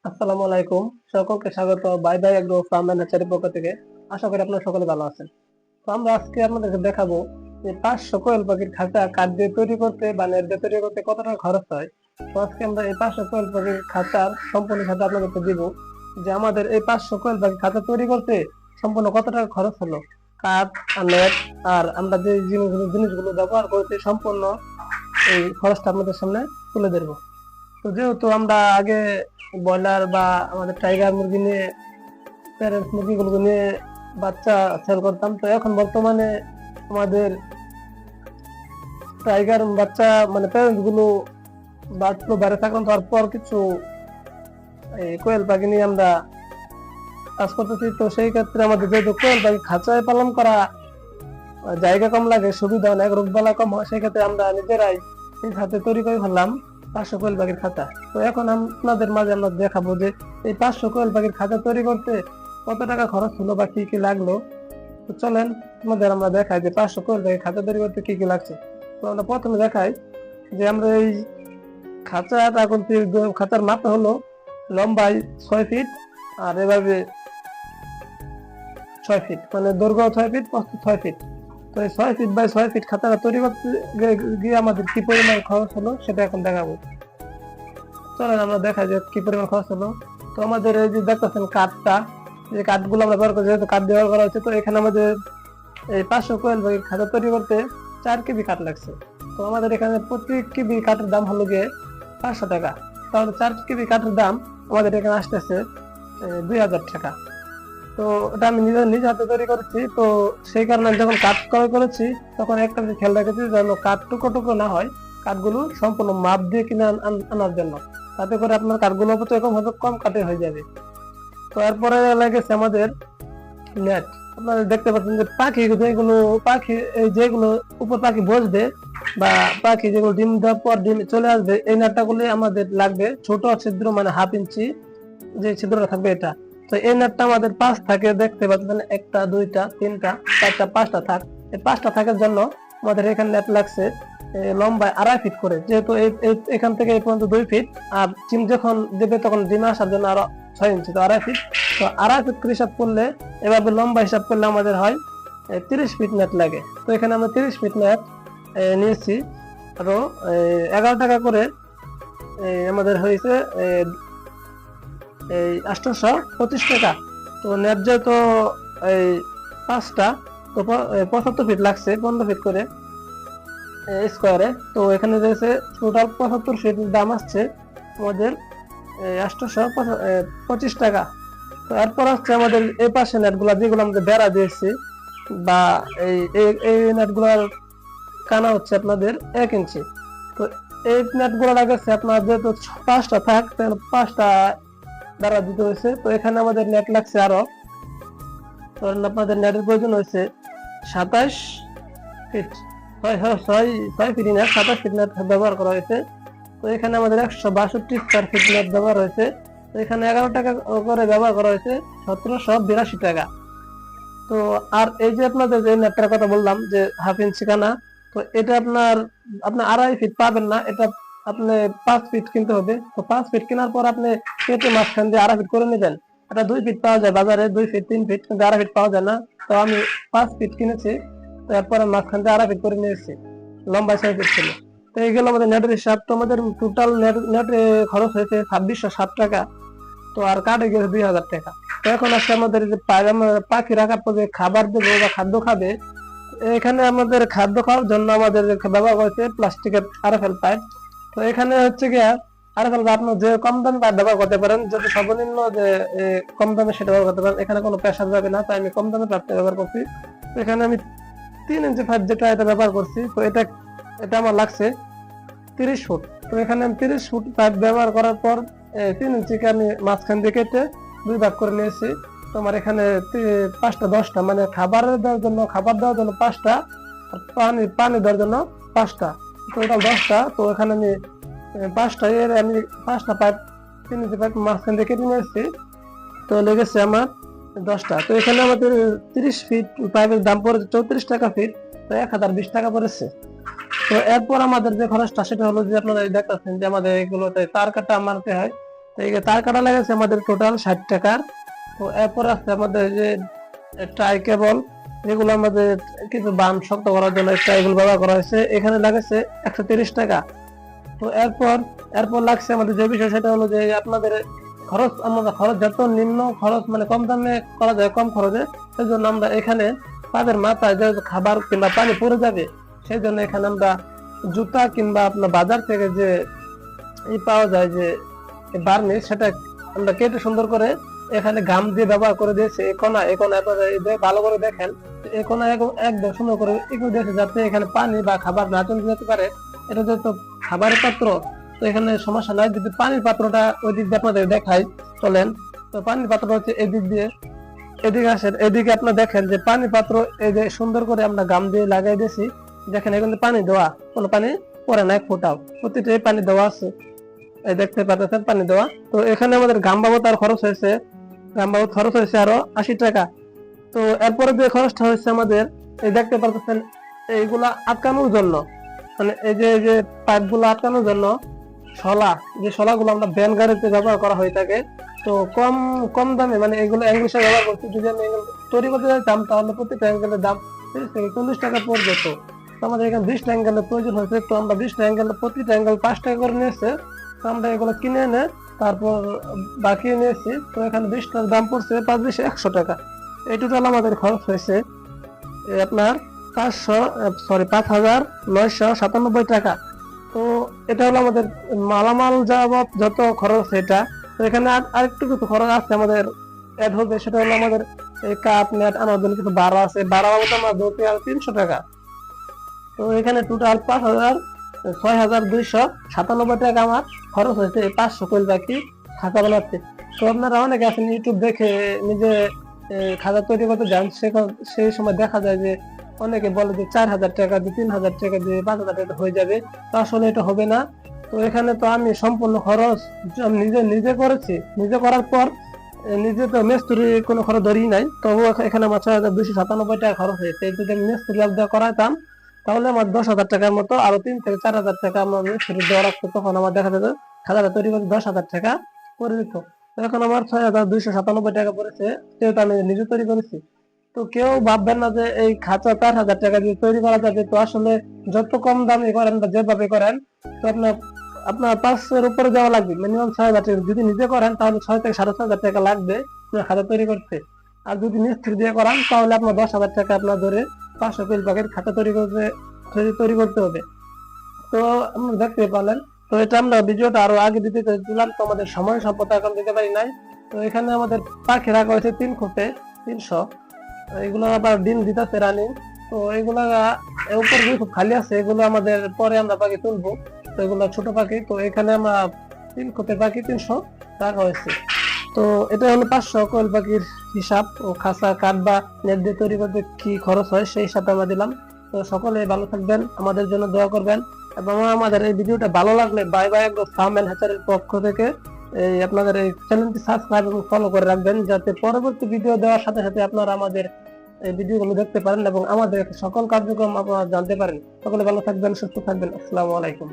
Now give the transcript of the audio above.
আসসালামু আলাইকুম। সকলকে স্বাগত বাই বাই এগ্রো ফার্ম এন্ড নার্সারির পক্ষ থেকে। আশা করি আপনারা সকলে ভালো আছেন। তো আমরা আজকে আপনাদেরকে দেখাবো যে 500 কোয়েল পাখির খাঁচা কাঠ দিয়ে তৈরি করতে বা নেট দিয়ে তৈরি করতে কত টাকা খরচ হয়। তো আজকে আমরা এই 500 কোয়েল পাখির খাঁচার সম্পূর্ণ খাঁচা আপনাদেরকে দিব, যে আমাদের এই 500 কোয়েল পাখির খাঁচা তৈরি করতে সম্পূর্ণ কত টাকা খরচ হলো, কাঠ আর নেট আর আমরা যে জিনিসগুলো ব্যবহার করতে সম্পূর্ণ এই খরচটা আপনাদের সামনে তুলে ধরবো। তো যেহেতু আমরা আগে ব্রয়লার বা আমাদের টাইগার মুরগি নিয়ে প্যারেন্টস মুরগিগুলোকে নিয়ে বাচ্চা সেল করতাম, তো এখন বর্তমানে আমাদের টাইগার বাচ্চা মানে প্যারেন্টস গুলো বার্ড ফ্লু ভাইরাস আক্রান্ত হওয়ার পর কিছু এই কোয়েল পাখি নিয়ে আমরা কাজ করতেছি। তো সেই ক্ষেত্রে আমাদের যেহেতু কোয়েল পাখি খাঁচায় পালন করা জায়গা কম লাগে, সুবিধা অনেক, রোগবালা কম হয়, সেই ক্ষেত্রে আমরা নিজেরাই নিজ হাতে তৈরি করে ফেললাম 500 কোয়েল পাখির খাঁচা। তো এখন আপনাদের মাঝে আমরা দেখাবো যে এই 500 কোয়েল পাখির খাঁচা তৈরি করতে কত টাকা খরচ হলো বা কি কি লাগলো। তো চলেন আপনাদের আমরা দেখাই যে 500 কোয়েল পাখির খাঁচা তৈরি করতে কি কি লাগছে। তো আমরা প্রথমে দেখাই যে আমরা এই খাঁচাটা করতে, খাঁচার মাপ হলো লম্বায় 6 ফিট আর এভাবে 6 ফিট, মানে দৈর্ঘ্য 6 ফিট, প্রস্থ 6 ফিট। তো এই 6 ফিট বাই 6 ফিট খাঁচাটা তৈরি করতে গিয়ে আমাদের কি পরিমাণ খরচ হলো সেটা এখন দেখাবো। চলেন আমরা দেখাই যে কি পরিমাণ খরচ হলো। তো আমাদের এই যে দেখতেছেন কাঠটা, যে কাঠগুলো আমরা ব্যবহার করছি, যেহেতু কাঠ ব্যবহার করা হচ্ছে, তো এখানে আমাদের এই 500 কোয়েল পাখির খাঁচা তৈরি করতে 4 কেবি কাঠ লাগছে। তো আমাদের এখানে প্রতি কেবি কাঠের দাম হলো গিয়ে 500 টাকা। তাহলে 4 কেবি কাঠের দাম আমাদের এখানে আসতেছে 2000 টাকা। তো এটা আমি নিজে হাতে তৈরি করেছি। তো সেই কারণে আমি যখন কাঠ ক্রয় করেছি তখন একটা খেয়াল রেখেছি যেন কাঠ টুকরো টুকরো না হয়, কাঠগুলো সম্পূর্ণ মাপ দিয়ে কিনে আনার জন্য, তাতে করে আপনার কাঠগুলো এরকম ভাবে কম কাটে হয়ে যাবে। তো এরপরে লেগেছে আমাদের নেট। আপনারা দেখতে পাচ্ছেন যে পাখি যেগুলো যেগুলো উপর পাখি বসবে বা পাখি যেগুলো ডিম দেওয়ার পর ডিম চলে আসবে, এই নেটটা গুলি আমাদের লাগবে ছোট ছিদ্র, মানে 1/2 ইঞ্চি যে ছিদ্রটা থাকবে এটা। তো এই নেটটা আমাদের 5 থাকে, দেখতে পাচ্ছেন 1টা 2টা 3টা 4টা 5টা থাক। এই 5টা থাকার জন্য আমাদের এখানে নেট লাগছে লম্বায় 2.5 ফিট করে, যেহেতু এখান থেকে এই পর্যন্ত 2 ফিট, আর ডিম যখন দেবে তখন ডিমে আসার জন্য আরো 6 ইঞ্চি, তো 2.5 ফিট। তো 2.5 ফিট করে হিসাব করলে, এভাবে লম্বা হিসাব করলে আমাদের হয় 30 ফিট নেট লাগে। তো এখানে আমরা 30 ফিট নেট নিয়েছি, আরো 11 টাকা করে আমাদের হয়েছে এই 825 টাকা। তো নেট যেহেতু এই 5টা, তো 75 ফিট লাগছে, 15 ফিট করে স্কোয়ারে। তো এখানে রয়েছে টোটাল 75 ফিট দাম আসছে আমাদের 825 টাকা। তো এরপর আসছে আমাদের এই পাশে নেটগুলা, যেগুলো আমাদের বেড়া দিয়েছি, বা এই নেটগুলার কানা হচ্ছে আপনাদের 1 ইঞ্চি। তো এই নেটগুলো লাগাচ্ছে আপনার যেহেতু 5টা থাক, 5টা বেড়া দিতে হয়েছে। তো এখানে আমাদের নেট লাগছে আরো, ধরেন আপনাদের নেটের প্রয়োজন হয়েছে 27 feet, 6 feet net, 27 feet net ব্যবহার করা হয়েছে। তো এখানে আমাদের 162 স্কয়ার ফিট নেট ব্যবহার হয়েছে। তো এখানে 11 টাকা করে ব্যবহার করা হয়েছে, 1782 টাকা। তো আর এই যে আপনাদের যে নেটটার কথা বললাম যে 1/2 ইঞ্চি কানা, তো এটা আপনার 2.5 ফিট পাবেন না, এটা আপনি 5 ফিট কিনতে হবে। তো 5 ফিট কেনার পর আপনি কেটে মাঝখান দিয়ে 2.5 ফিট করে নেবেন। এটা 2 ফিট পাওয়া যায় বাজারে, 2 ফিট 3 ফিট, কিন্তু 2.5 ফিট পাওয়া যায় না। তো আমি 5 ফিট কিনেছি, তো এরপরে মাঝখান দিয়ে 2.5 ফিট করে নিয়েছি, লম্বা 6 ফিট ছিল। তো এইগুলো আমাদের নেটের হিসাব। তো আমাদের টোটাল নেটে খরচ হয়েছে 2607 টাকা। তো আর কাটে গেছে 2000 টাকা। তো এখন আসলে আমাদের যে পাখি রাখার পর যে খাবার দেবো বা খাদ্য খাবে, এখানে আমাদের খাদ্য খাওয়ার জন্য আমাদের ব্যবহার করেছে প্লাস্টিকের আরএফএল পাইপ। তো এখানে হচ্ছে গিয়া আরএফএল পাইপ আপনি যে কম দামি পাইপ ব্যবহার করতে পারেন, যদি সর্বনিম্ন যে কম দামে সেটা ব্যবহার করতে পারেন, এখানে কোনো প্রেসার যাবে না, তাই আমি কম দামে পাইপটা ব্যবহার করছি। তো এখানে আমি 3 ইঞ্চি পাইপ যেটা এটা ব্যবহার করছি। তো এটা আমার লাগছে 30 ফুট। তো এখানে আমি 30 ফুট পাইপ ব্যবহার করার পর 3 ইঞ্চিকে আমি মাঝখান দিয়ে কেটে 2 ভাগ করে নিয়েছি। তোমার এখানে 5টা 10টা, মানে খাবার দেওয়ার জন্য 5টা, আর পানি দেওয়ার জন্য 5টা, টোটাল 10টা। তো এখানে আমি 5টা পাইপ 3 ইঞ্চি পাইপ মাঝখান দিয়ে কেটে নিয়েছি। তো লেগেছে আমার 10টা। তো এখানে আমাদের 30 ফিট পাইপের দাম পড়েছে 34 টাকা ফিট, তো 1020 টাকা পড়েছে। তো এরপর আমাদের যে খরচটা সেটা হলো যে আপনারা দেখতেছেন যে আমাদের এগুলোতে তার কাটা মারতে হয়। তো এই যে তার কাটা লেগেছে আমাদের টোটাল 60 টাকার। তো এরপর আছে আমাদের যে ট্রাই কেবল, যেগুলো আমাদের কিছু বান শক্ত করার জন্য ট্রাইগুলো ব্যবহার করা হয়েছে, এখানে লাগেছে 130 টাকা। তো এরপর এরপর লাগছে আমাদের যে বিষয়, সেটা হলো যে আপনাদের খরচ, আমাদের খরচ যত নিম্ন খরচ মানে কম দামে করা যায়, কম খরচে, সেই জন্য আমরা এখানে তাদের মাথায় যে খাবার কিংবা পানি পড়ে যাবে, সেই জন্য এখানে আমরা জুতা কিংবা আপনার বাজার থেকে যে পাওয়া যায় যে বার্নিশ, সেটা আমরা কেটে সুন্দর করে এখানে গাম দিয়ে ব্যবহার করে দিয়েছে। এই কোনা ভালো করে দেখেন, এই কোনা একদম সুন্দর করে একটু দিয়েছে, যাতে এখানে পানি বা খাবার না চলে যেতে পারে। এটা যেহেতু খাবারের পাত্র, তো এখানে সমস্যা নাই। যদি পানির পাত্রটা ওই দিক দিয়ে আপনাদের দেখাই, চলেন। তো পানির পাত্রটা হচ্ছে এদিক দিয়ে, এদিকে আসেন, এদিকে আপনার দেখেন যে পানি পাত্র এই যে সুন্দর করে আমরা গাম দিয়ে লাগাই দিয়েছি। দেখেন এখানে পানি দেওয়া, কোনো পানি পরে না, এক ফোঁটাও, প্রতিটাই পানি দেওয়া আছে, এই দেখতে পাচ্ছেন পানি দেওয়া। তো এখানে আমাদের গাম বাবদ আর খরচ হয়েছে, গাম বাবদ খরচ হয়েছে আরো 80 টাকা। তো এরপরে যে খরচটা হয়েছে আমাদের, এই দেখতে পাচ্ছেন এইগুলা আটকানোর জন্য, মানে এই যে পাইপ গুলো আটকানোর জন্য শলা, যে শলাগুলো আমরা ভ্যান গাড়িতে ব্যবহার করা হয়ে থাকে। তো কম কম দামে, মানে এগুলো ইংলিশে ব্যবহার করছি। যদি আমি এগুলো তৈরি করতে চাইতাম, তাহলে প্রতিটা অ্যাঙ্গেলের দাম 30 থেকে 40 টাকা পড়ে যেত। তো আমাদের এখানে 20টা অ্যাঙ্গেলের প্রয়োজন হয়েছে, তো আমরা 20টা অ্যাঙ্গেলের প্রতিটা অ্যাঙ্গেল 5 টাকা করে নিয়েছে। তো আমরা এগুলো কিনে এনে তারপর বাকি নিয়েছি। তো এখানে 20টার দাম পড়ছে 5-20-100 টাকা। এই টোটাল আমাদের খরচ হয়েছে আপনার 5,997 টাকা। তো এটা হলো আমাদের মালামাল যাবত যত খরচ এটা। তো এখানে আরেকটু কিছু খরচ আছে আমাদের অ্যাড হবে, সেটা হলো আমাদের এই কাপ নেট আনার জন্য কিছু ভাড়া আছে, ভাড়া বাবদ আমরা ধরতে আর 300 টাকা। তো এখানে টোটাল 6,297 টাকা আমার খরচ হয়েছে এই 500 কোয়েল পাখি খাঁচা বানাতে। তো আপনারা অনেকে আছেন ইউটিউব দেখে নিজে খাঁচা তৈরি করতে যান, সেই সময় দেখা যায় যে অনেকে বলে যে 4,000 টাকা দিয়ে, 3,000 টাকা দিয়ে, 5,000 টাকা হয়ে যাবে। তো আসলে এটা হবে না। তো এখানে তো আমি সম্পূর্ণ খরচ নিজে নিজে করেছি। নিজে করার পর নিজে তো মিস্ত্রি কোনো খরচ ধরি নাই, তবু এখানে আমার 6,297 টাকা খরচ হয়েছে। যদি আমি মিস্ত্রি লাভ দেওয়া করাতাম, তাহলে আমার 10,000 টাকার মতো আরো 3 থেকে 4,000 টাকা আমার মিস্ত্রি দেওয়া রাখতো। তখন আমার দেখা যেত খাতাটা তৈরি করতে 10,000 টাকা করে দিত। এখন আমার 6,297 টাকা পড়েছে, যেহেতু আমি নিজে তৈরি করেছি। তো কেউ ভাববেন না যে এই খাঁচা 4,000 টাকা দিয়ে তৈরি করা যাবে। তো আসলে যত কম দামে করেন বা যেভাবে করেন, তো আপনার আপনার 500-এর উপরে যাওয়া লাগবে, মিনিমাম 6,000 টাকা। যদি নিজে করেন তাহলে 6 থেকে 6,500 টাকা লাগবে খাতা তৈরি করতে। আর যদি মিস্ত্রি দিয়ে করান, তাহলে আপনার 10,000 টাকা আপনার ধরে 500 পিস প্যাকেট খাতা তৈরি করতে হবে। তো আমরা দেখতে পারলেন। তো এটা আমরা ভিডিওটা আরো আগে দিতে চাইছিলাম, তো আমাদের সময় সম্পদ এখন দিতে পারি নাই। তো এখানে আমাদের পাখি রাখা হয়েছে 3 খোপে 300। এগুলো আবার ডিম দিতেছে রানিং। তো এগুলা উপর যে খুব খালি আছে, এগুলো আমাদের পরে আমরা পাখি তুলবো। তো এগুলো ছোট পাখি। তো এখানে আমরা 3 খোপে পাখি 300 রাখা হয়েছে। তো এটা হলো 500 কোয়েল পাখির হিসাব। ও খাঁচা কাঠ বা নেট দিয়ে তৈরি করতে কি খরচ হয় সেই হিসাবটা আমরা দিলাম। তো সকলে ভালো থাকবেন, আমাদের জন্য দোয়া করবেন, এবং আমাদের এই ভিডিওটা ভালো লাগলে বাই বাই ফার্ম এন্ড হ্যাচারির পক্ষ থেকে এই আপনাদের এই চ্যানেলটি সাবস্ক্রাইব এবং ফলো করে রাখবেন, যাতে পরবর্তী ভিডিও দেওয়ার সাথে সাথে আপনারা আমাদের এই ভিডিওগুলো দেখতে পারেন এবং আমাদের সকল কার্যক্রম আপনারা জানতে পারেন। সকলে ভালো থাকবেন, সুস্থ থাকবেন। আসসালামু আলাইকুম।